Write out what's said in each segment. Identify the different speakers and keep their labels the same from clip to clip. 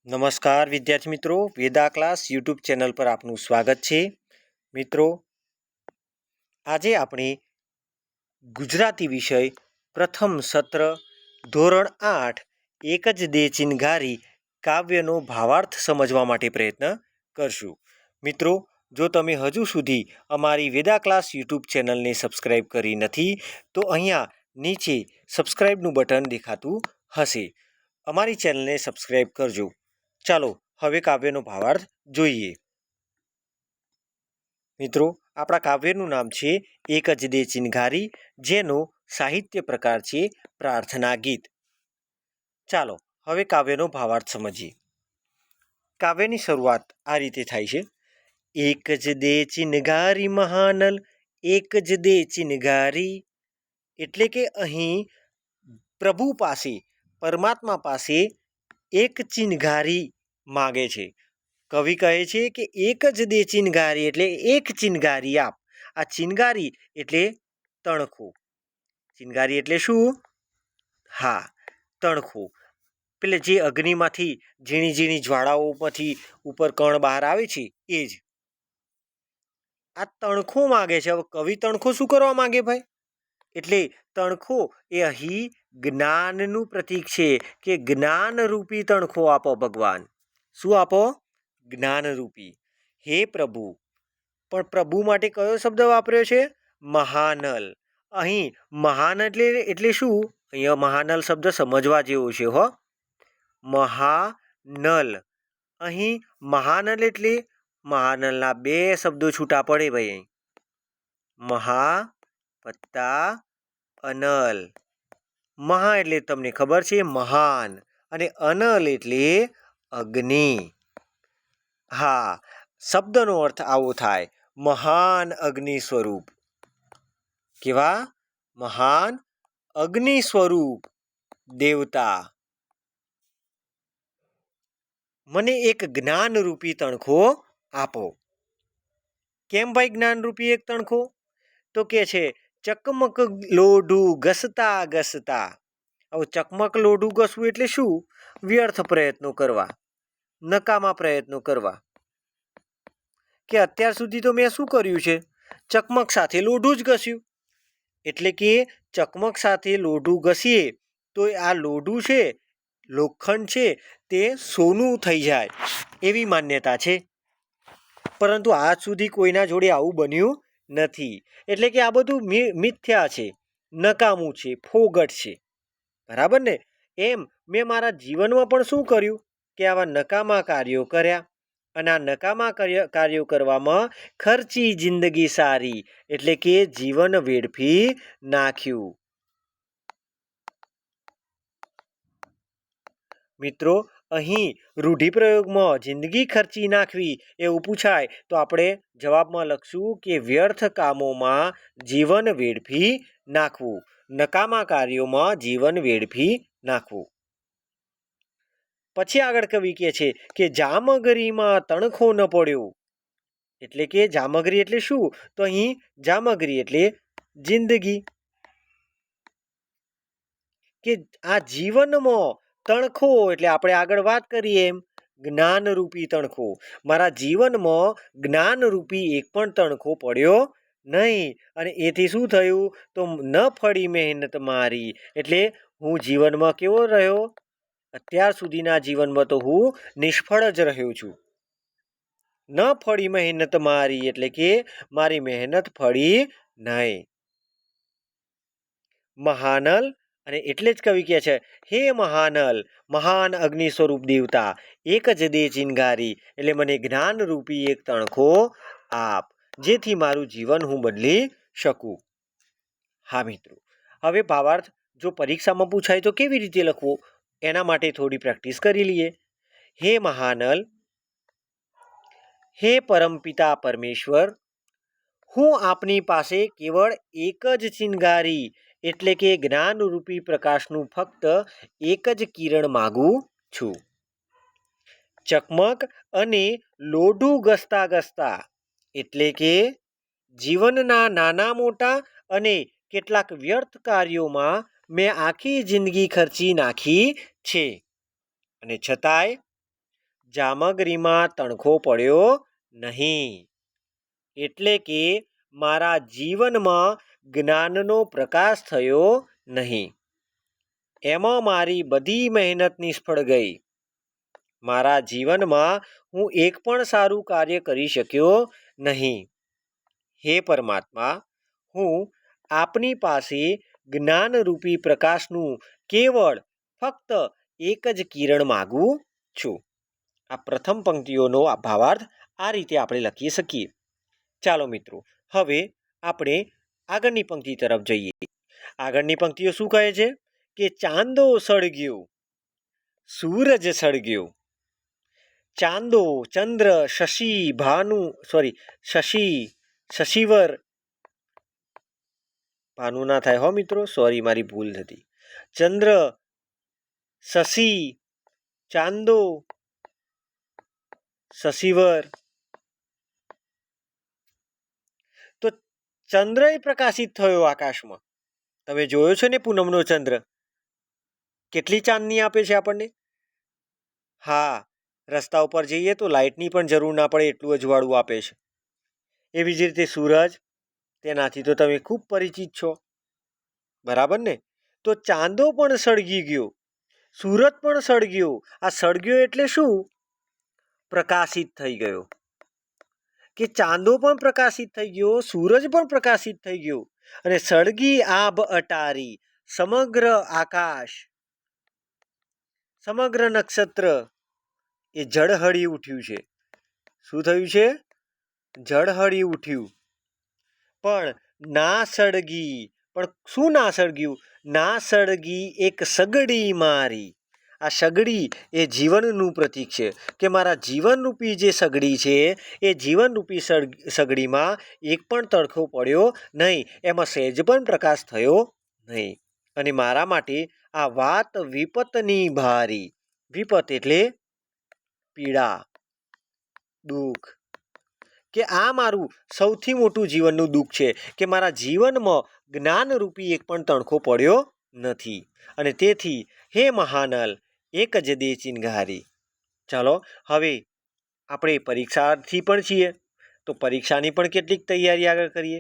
Speaker 1: નમસ્કાર વિદ્યાર્થી મિત્રો, વેદા ક્લાસ યુટ્યુબ ચેનલ પર આપનું સ્વાગત છે. મિત્રો, આજે આપણે ગુજરાતી વિષય પ્રથમ સત્ર ધોરણ 8 એક જ દે ચિનગારી કાવ્યનો ભાવાર્થ સમજવા માટે પ્રયત્ન કરશું. મિત્રો, જો તમે હજુ સુધી અમારી વેદા ક્લાસ યુટ્યુબ ચેનલને સબસ્ક્રાઈબ કરી નથી તો અહીંયા નીચે સબસ્ક્રાઈબનું બટન દેખાતું હશે. અમારી ચેનલને સબસ્ક્રાઈબ કરજો. ચાલો હવે કાવ્યનો ભાવાર્થ જોઈએ. મિત્રો, આપણા કાવ્યનું નામ છે એક જ દે ચિનગારી, જેનો સાહિત્ય પ્રકાર છે પ્રાર્થના ગીત. ચાલો હવે કાવ્યનો ભાવાર્થ સમજીએ. કાવ્યની શરૂઆત આ રીતે થાય છે. એક જ દે ચિનગારી મહાનલ, એક જ દે ચિનગારી. એટલે કે અહીં પ્રભુ પાસે, પરમાત્મા પાસે એક ચિનગારી માગે છે. કવિ કહે છે કે એક જ દે ચિનગારી, એટલે એક ચિનગારી આપ. આ ચિનગારી એટલે તણખો. ચિનગારી એટલે શું? હા, તણખો. પેલે જે અગ્નિમાંથી ઝીણી ઝીણી જ્વાળાઓમાંથી ઉપર કણ બહાર આવે છે એ જ. આ તણખો માગે છે. હવે કવિ તણખો શું કરવા માગે ભાઈ? એટલે તણખો એ અહીં જ્ઞાનનું પ્રતીક છે કે જ્ઞાનરૂપી તણખો આપો ભગવાન. શું આપો? જ્ઞાનરૂપી. હે પ્રભુ. પણ પ્રભુ માટે કયો શબ્દ વાપર્યો છે? મહાનલ. અહીં મહાન એટલે શું? અહીંયા મહાનલ શબ્દ સમજવા જેવો છે હો. મહાનલ. અહીં મહાનલ એટલે મહાનલના બે શબ્દો છૂટા પડે ભાઈ. મહા વત્તા અનલ. મહા એટલે તમને ખબર છે મહાન, અને અનલ એટલે અગ્નિ. હા, શબ્દનો અર્થ આવો થાય, મહાન અગ્નિ સ્વરૂપ. કેવા? મહાન અગ્નિ સ્વરૂપ દેવતા. મને એક જ્ઞાનરૂપી તણખો આપો. કેમ ભાઈ જ્ઞાનરૂપી એક તણખો? તો કે છે ચકમક લોઢું ઘસતા ઘસતા. હવે ચકમક લોઢું ઘસવું એટલે શું? વ્યર્થ પ્રયત્નો કરવા, નકામા પ્રયત્નો કરવા. કે અત્યાર સુધી તો મેં શું કર્યું છે? ચકમક સાથે લોઢું જ ઘસ્યું. એટલે કે ચકમક સાથે લોઢું ઘસીએ તો આ લોઢું છે, લોખંડ છે, તે સોનું થઈ જાય એવી માન્યતા છે. પરંતુ આજ સુધી કોઈના જોડે આવું બન્યું નથી. એટલે કે આ બધું મિથ્યા છે, નકામું છે, ફોગટ છે. બરાબર ને? એમ મેં મારા જીવનમાં પણ શું કર્યું કે આવા નકામા કાર્યો કર્યા. અને આ નકામા કાર્યો કરવામાં ખર્ચી જિંદગી સારી, એટલે કે જીવન વેડફી નાખ્યું. મિત્રો, અહીં રૂઢિપ્રયોગમાં જિંદગી ખર્ચી નાખવી એવું પૂછાય તો આપણે જવાબમાં લખશું કે વ્યર્થ કામોમાં જીવન વેડફી નાખવું, નકામા કાર્યોમાં જીવન વેડફી નાખવું. પછી આગળ કવિ કહે છે કે જામગરીમાં તણખો ન પડ્યો. એટલે કે જામગરી એટલે શું? તો અહીં જામગરી એટલે જિંદગી. કે આ જીવનમાં તણખો એટલે આપણે આગળ વાત કરીએ એમ જ્ઞાનરૂપી તણખો. મારા જીવનમાં જ્ઞાનરૂપી એક પણ તણખો પડ્યો નહીં. અને એથી શું થયું? તો ન ફળી મહેનત મારી. એટલે હું જીવનમાં કેવો રહ્યો? અત્યાર સુધીના જીવનમાં તો હું નિષ્ફળ જ રહ્યો છું. ન ફળી મહેનત મારી એટલે કે મારી મહેનત ફળી નહીં. મહાનલ. અને એટલે જ કવિ કહે છે હે મહાનલ, મહાન અગ્નિ સ્વરૂપ દેવતા, એક જ દે ચિનગારી. એટલે મને જ્ઞાનરૂપી એક તણખો આપ, જેથી મારું જીવન હું બદલી શકું. હા મિત્રો, હવે ભાવાર્થ જો પરીક્ષામાં પૂછાય તો કેવી રીતે લખવો એના માટે થોડી પ્રેક્ટિસ કરી લઈએ. હે મહાનલ, હે પરમપિતા પરમેશ્વર, હું આપની પાસે કેવળ એક જ ચિનગારી એટલે કે જ્ઞાનરૂપી પ્રકાશનું ફક્ત એક જ કિરણ માગું છું. ચકમક અને લોઢું ઘસતા ઘસતા એટલે કે જીવનના નાના મોટા અને કેટલાક વ્યર્થ કાર્યોમાં મેં આખી જિંદગી ખર્ચી નાખી છે. અને છતાંય જામગરીમાં તણખો પડ્યો નહીં. એટલે કે મારા જીવનમાં જ્ઞાનનો પ્રકાશ થયો નહીં. એમાં મારી બધી મહેનત નિષ્ફળ ગઈ. મારા જીવનમાં હું એક પણ સારું કાર્ય કરી શક્યો નહીં. હે પરમાત્મા, હું આપની પાસે જ્ઞાનરૂપી પ્રકાશનું કેવળ ફક્ત એક જ કિરણ માગું છું. આ પ્રથમ પંક્તિઓનો આ ભાવાર્થ આ રીતે આપણે લખી શકીએ. ચાલો મિત્રો, હવે આપણે આગળની પંક્તિ તરફ જઈએ. આગળની પંક્તિઓ શું કહે છે કે ચાંદો સળગ્યો, સૂરજ સળગ્યો. ચાંદો, ચંદ્ર, શશી, શશિવર, ભાનુ ના થાય હો મિત્રો, સોરી મારી ભૂલ હતી. ચંદ્ર, શશી, ચાંદો, શશિવર. તો ચંદ્ર પ્રકાશિત થયો આકાશમાં. તમે જોયો છો ને પૂનમનો ચંદ્ર કેટલી ચાંદની આપે છે આપણને. હા, રસ્તા ઉપર જઈએ તો લાઇટની પણ જરૂર ના પડે એટલું અજવાળું આપે છે. એવી જ રીતે સૂરજ, તેનાથી તો તમે ખૂબ પરિચિત છો, બરાબર ને. તો ચાંદો પણ સળગી ગયો, સૂરજ પણ સળગ્યો. આ સળગ્યો એટલે શું? પ્રકાશિત થઈ ગયો. કે ચાંદો પણ પ્રકાશિત થઈ ગયો, સૂરજ પણ પ્રકાશિત થઈ ગયો, અને સળગી આભ અટારી સમગ્ર આકાશ, સમગ્ર નક્ષત્ર એ ઝળહળી ઉઠ્યું છે. શું થયું છે? ઝળહળી ઉઠ્યું. પણ ના સળગી, પણ શું ના સળગ્યું? ના સળગી એક સગડી મારી. આ સગડી એ જીવનનું પ્રતીક છે કે મારા જીવનરૂપી જે સગડી છે એ જીવનરૂપી સગડીમાં એક પણ તડકો પડ્યો નહીં, એમાં સહેજ પણ પ્રકાશ થયો નહીં. અને મારા માટે આ વાત વિપતની ભારી. વિપત એટલે પીડા, દુઃખ. કે આ મારું સૌથી મોટું જીવનનું દુઃખ છે કે મારા જીવનમાં જ્ઞાનરૂપી એક પણ તણખો પડ્યો નથી. અને તેથી હે મહાનલ, એક જ દે ચિનગારી. ચાલો હવે આપણે પરીક્ષાર્થી પણ છીએ, તો પરીક્ષાની પણ કેટલીક તૈયારી આગળ કરીએ.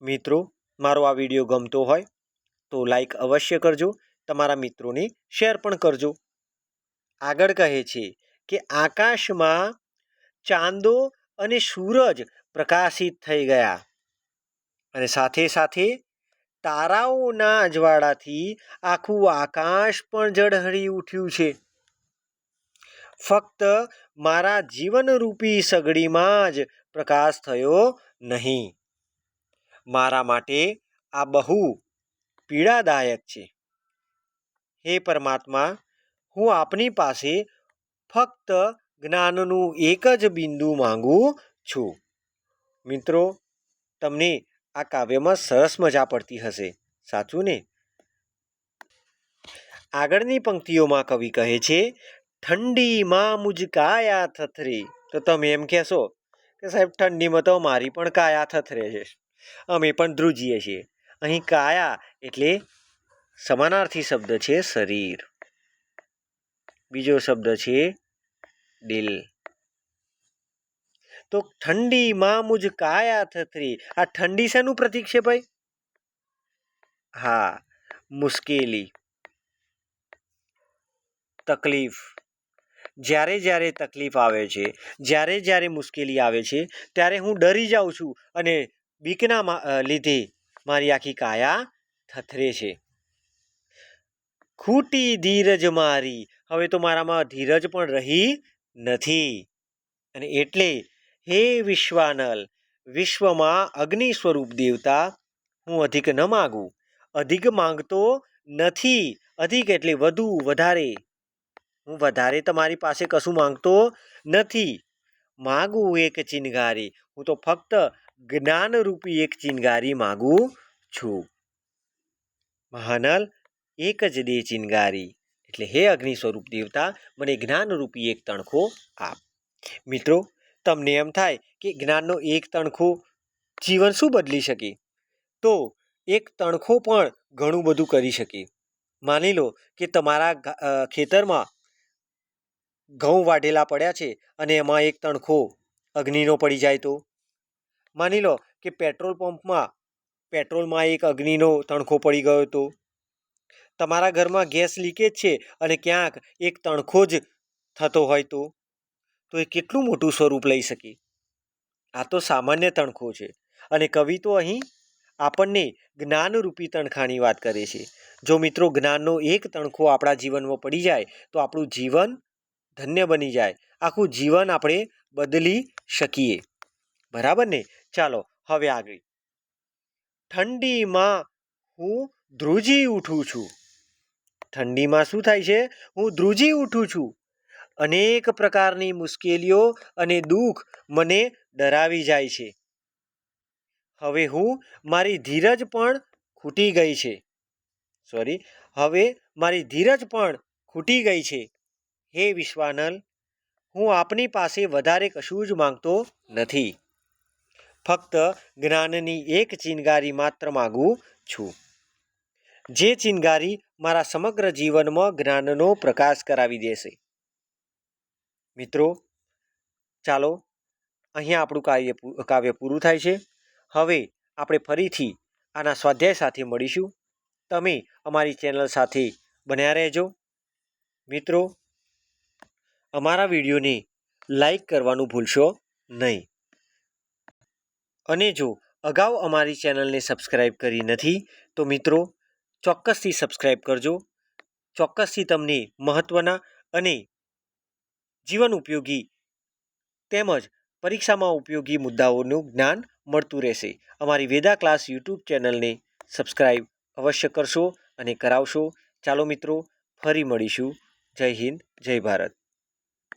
Speaker 1: મિત્રો, મારો આ વિડીયો ગમતો હોય તો લાઈક અવશ્ય કરજો, તમારા મિત્રોને શેર પણ કરજો. આગળ કહે છે કે આકાશમાં ચાંદો અને સૂરજ પ્રકાશિત થઈ ગયા, અને સાથે સાથે તારાઓના અજવાળાથી આખું આકાશ પણ ઝળહળી ઉઠ્યું છે. ફક્ત મારા જીવનરૂપી સગડીમાં જ પ્રકાશ થયો નહીં. મારા માટે આ બહુ પીડાદાયક છે. હે પરમાત્મા, હું આપની પાસે ફક્ત જ્ઞાનનું એક જ બિંદુ માંગુ છું. મિત્રો, તમને આ કાવ્યમાં સરસ મજા પડતી હશે, સાચું ને? આગળની પંક્તિઓમાં કવિ કહે છે ઠંડીમાં મુજ કાયા થથરી. તો તમે એમ કહેશો કે સાહેબ ઠંડીમાં તો મારી પણ કાયા થથરે છે, અમે પણ ધ્રુજીએ છીએ. અહીં કાયા એટલે સમાનાર્થી શબ્દ છે શરીર, બીજો શબ્દ છે દિલ. તો ઠંડીમાં મુજ કાયા થથરી. આ ઠંડી શેનું પ્રતીક છે ભાઈ? હા, મુશ્કેલી, તકલીફ. જ્યારે જ્યારે તકલીફ આવે છે, જ્યારે જ્યારે મુશ્કેલી આવે છે, ત્યારે હું ડરી જાઉં છું અને બીકના લીધે મારી આખી કાયા થથરે છે. ખૂટી ધીરજ મારી. હવે તો મારામાં ધીરજ પણ રહી નથી. અને એટલે હે વિશ્વાનલ, વિશ્વમાં અગ્નિ સ્વરૂપ દેવતા, હું અધિક ન માગું. અધિક માંગતો નથી. અધિક એટલે વધુ, વધારે. હું વધારે તમારી પાસે કશું માંગતો નથી. માગું એક ચિનગારી. હું તો ફક્ત જ્ઞાનરૂપી એક ચિનગારી માગું છું. મહાનલ, એક જ દે ચિનગારી. એટલે હે અગ્નિ સ્વરૂપ દેવતા, મને જ્ઞાનરૂપી એક તણખો આપ. મિત્રો, તમને એમ થાય કે જ્ઞાનનો એક તણખો જીવન શું બદલી શકે? તો એક તણખો પણ ઘણું બધું કરી શકે. માની લો કે તમારા ખેતરમાં ઘઉં વાઢેલા પડ્યા છે અને એમાં એક તણખો અગ્નિનો પડી જાય તો? માની લો કે પેટ્રોલ પંપમાં પેટ્રોલમાં એક અગ્નિનો તણખો પડી ગયો તો? તમારા ઘરમાં ગેસ લીકેજ છે અને ક્યાંક એક તણખો જ થતો હોય તો એ કેટલું મોટું સ્વરૂપ લઈ શકે? આ તો સામાન્ય તણખો છે. અને કવિ તો અહીં આપણને જ્ઞાનરૂપી તણખાની વાત કરે છે. જો મિત્રો જ્ઞાનનો એક તણખો આપણા જીવનમાં પડી જાય તો આપણું જીવન ધન્ય બની જાય, આખું જીવન આપણે બદલી શકીએ. બરાબર ને? ચાલો હવે આગળ. ઠંડીમાં હું ધ્રુજી ઉઠું છું. ઠંડીમાં શું થાય છે? હું ધ્રુજી ઉઠું છું. અનેક પ્રકારની મુશ્કેલીઓ અને દુઃખ મને ડરાવી જાય છે. હવે મારી ધીરજ પણ ખૂટી ગઈ છે. હવે મારી ધીરજ પણ ખૂટી ગઈ છે. હે વિશ્વાનલ, હું આપની પાસે વધારે કશું જ માંગતો નથી. ફક્ત જ્ઞાનની એક ચિનગારી માત્ર માગું છું. જે ચિનગારી મારા સમગ્ર જીવનમાં જ્ઞાનનો પ્રકાશ કરાવી દેશે. મિત્રો, ચાલો અહીંયા આપણું કાવ્ય પૂરું થાય છે. હવે આપણે ફરીથી આના સ્વાધ્યાય સાથે મળીશું. તમે અમારી ચેનલ સાથે બન્યા રહેજો. મિત્રો, અમારા વિડીયોને લાઈક કરવાનું ભૂલશો નહીં. અને જો અગાઉ અમારી ચેનલને સબસ્ક્રાઈબ કરી નથી તો મિત્રો ચોક્કસથી સબસ્ક્રાઈબ કરજો. ચોક્કસથી તમને મહત્ત્વના અને જીવન ઉપયોગી તેમજ પરીક્ષામાં ઉપયોગી મુદ્દાઓનું જ્ઞાન મળતું રહેશે. અમારી વેદા ક્લાસ યુટ્યુબ ચેનલને સબસ્ક્રાઈબ અવશ્ય કરશો અને કરાવશો. ચાલો મિત્રો, ફરી મળીશું. જય હિન્દ, જય ભારત.